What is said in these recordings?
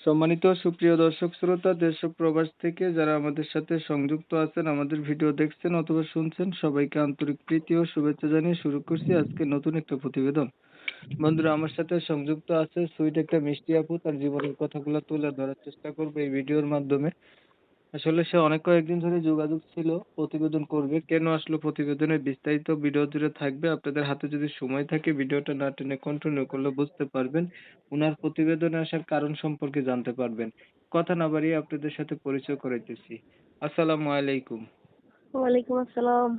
সম্মানিত সুপ্রিয় দর্শক শ্রোতা দেশ ও প্রবাস থেকে যারা আমাদের সাথে সংযুক্ত আছেন, আমাদের ভিডিও দেখছেন অথবা শুনছেন, সবাইকে আন্তরিক প্রীতি ও শুভেচ্ছা জানিয়ে শুরু করছি আজকে নতুন একটা প্রতিবেদন। বন্ধুরা, আমার সাথে সংযুক্ত আছে সুইট একটা মিষ্টি আপু। তার জীবনের কথাগুলো তুলে ধরার চেষ্টা করবে এই ভিডিওর মাধ্যমে। আসলে সে অনেক কয়েকদিন ধরে যোগাযোগ ছিল, প্রতিবেদন করবে। কেন আসলো প্রতিবেদনের বিস্তারিত ভিডিও জুড়ে থাকবে। আপনাদের হাতে যদি সময় থাকে ভিডিওটা না টেনে কন্টিনিউ করলে বুঝতে পারবেন। উনার প্রতিবেদনে আসার কারণ সম্পর্কে জানতে পারবেন। কথা না বাড়িয়ে আপনাদের সাথে পরিচয় করাইতেছি। আসসালামু আলাইকুম। ওয়ালাইকুম আসসালাম।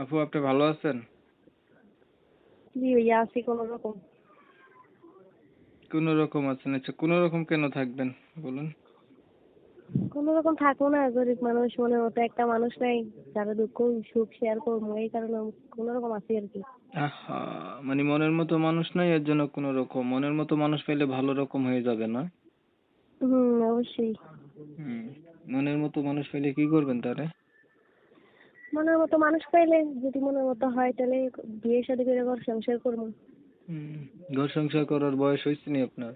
আপু, আপনি ভালো আছেন? জি ভাইয়া, আছি কোনো রকম। কোন রকম আছেন? আচ্ছা, কোন রকম কেন থাকবেন বলুন। কোনো রকম থাকবো না, গরিব মানুষ, মনের মতো একটা মানুষ নাই যারা দুঃখ সুখ শেয়ার করবো, এই কারণে কোনো রকম আছি আর কি। আহা, মানে মনের মতো মানুষ নাই এর জন্য কোন রকম। মনের মতো মানুষ পেলে ভালো রকম হয়ে যাবে না? অবশ্যই। হুম। মনের মতো মানুষ পেলে কি করবেন তারে? মনের মতো মানুষ পাইলে, যদি মনের মতো হয় তাহলে বিয়ে শাদী করে ঘর সংসার করবো। হুম। ঘর সংসার করার বয়স হয়েছে নি আপনার?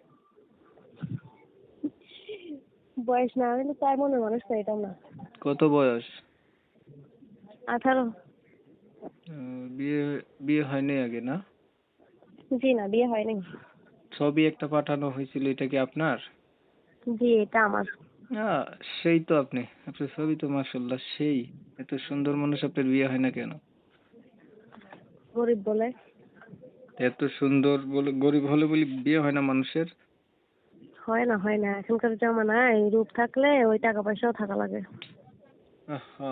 বয়স না হলে তার মনের মানুষ পাইতাম না। কত বয়স? 18। বিয়ে বিয়ে হয়নি আগে না? জি না, বিয়ে হয়নি। ছবি একটা পাঠানো হয়েছিল, এটা কি আপনার? জি, এটা আমার। আহ, সেই তো আপনি। আপনার ছবি তো মাশাআল্লাহ সেই। এত সুন্দর মানুষ, আপনার বিয়ে হয় না কেন? গরিব বলে। এত সুন্দর বলে গরিব হলে বলি বিয়ে হয় না মানুষের? হয় না, এখনকার জামানায় রূপ থাকলে ওই টাকা পয়সাও থাকা লাগে। আহা,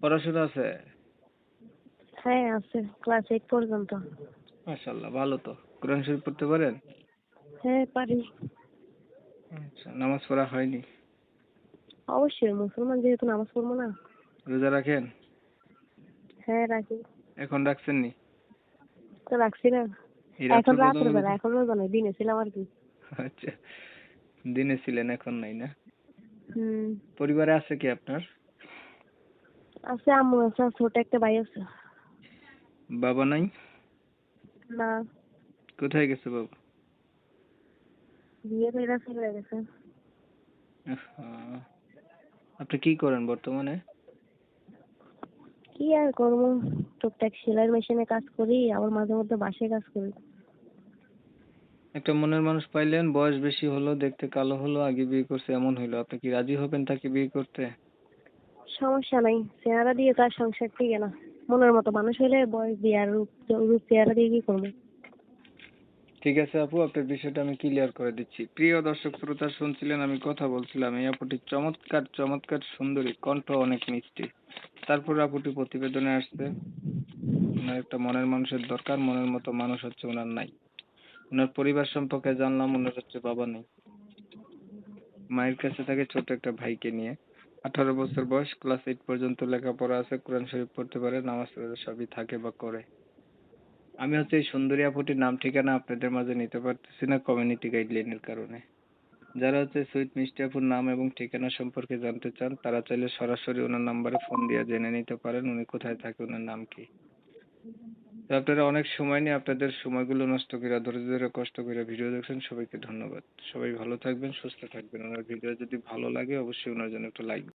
পড়াশোনা আছে? হ্যাঁ আছে, ক্লাস 8 পর্যন্ত। মাশাআল্লাহ, ভালো তো। কোরআন শরীফ পড়তে পারেন? হ্যাঁ পারি। আচ্ছা, নামাজ পড়া হয়নি? অবশ্যই, মুসলমান যেহেতু নামাজ পড়বো না। রোজা রাখেন? হ্যাঁ রাখি। এখন রাখছেন নি? তো রাখছি না। এই এখন রাত্র রাতের পর্যন্ত বেলা, এখন রোজা নয়, দিনে ছিলাম আর কি। আচ্ছা, দিনে ছিলেন এখন নাই না? হুম। পরিবারে আছে কি আপনার? আছে, আম্মু আছে, আর ছোট একটা ভাই আছে। বাবা নাই? না। কোথায় গেছে বাবা? বিয়ে করে চলে গেছে। আহা, আপনি কি করেন বর্তমানে? কি আর করবো, টুকটাক সেলাই মেশিনে কাজ করি, আবার মাঝে মধ্যে বাসায় কাজ করি। একটা মনের মানুষ পাইলেন, বয়স বেশি হলো, দেখতে কালো হলো, আগে বিয়ে করছে এমন হইলো, আপনি কি রাজি হবেন তাকে বিয়ে করতে? সমস্যা নাই, চেহারা দিয়ে তার সংসার টিকে না। মনের মতো মানুষ হলে বয়স দিয়ে আর রূপ, রূপ চেহারা দিয়ে কি করবো। ঠিক আছে আপু, আপনার বিষয়টা আমি ক্লিয়ার করে দিচ্ছি। প্রিয় দর্শক শ্রোতা, শুনছিলেন আমি কথা বলছিলাম, এই আপুটি চমৎকার চমৎকার সুন্দরী, কণ্ঠ অনেক মিষ্টি। তারপর আপুটি প্রতিবেদনে আসছে, ওনার একটা মনের মানুষের দরকার, মনের মতো মানুষ হচ্ছে ওনার নাই। ওনার পরিবার সম্পর্কে জানলাম, ওনার হচ্ছে বাবা নেই। মায়ের কাছে থাকে ছোট একটা ভাইকে নিয়ে। 18 বছর বয়স, ক্লাস 8 পর্যন্ত লেখাপড়া আছে, কোরআন শরীফ পড়তে পারে, নামাজ রোজা সবই থাকে বা করে। আমি হচ্ছে এই সুন্দরী আপুটির নাম ঠিকানা আপনাদের মাঝে নিতে পারতেছি না কমিউনিটি গাইডলাইনের কারণে। যারা হচ্ছে সুইট মিষ্টি আপুর নাম এবং ঠিকানা সম্পর্কে জানতে চান, তারা চাইলে সরাসরি ওনার নাম্বারে ফোন দিয়ে জেনে নিতে পারেন উনি কোথায় থাকে, ওনার নাম কি। তো আপনারা অনেক সময় নিয়ে আপনাদের সময়গুলো নষ্ট করে ধৈর্য ধরে কষ্ট করে ভিডিও দেখছেন, সবাইকে ধন্যবাদ। সবাই ভালো থাকবেন, সুস্থ থাকবেন। ওনার ভিডিও যদি ভালো লাগে অবশ্যই ওনার জন্য একটা লাইক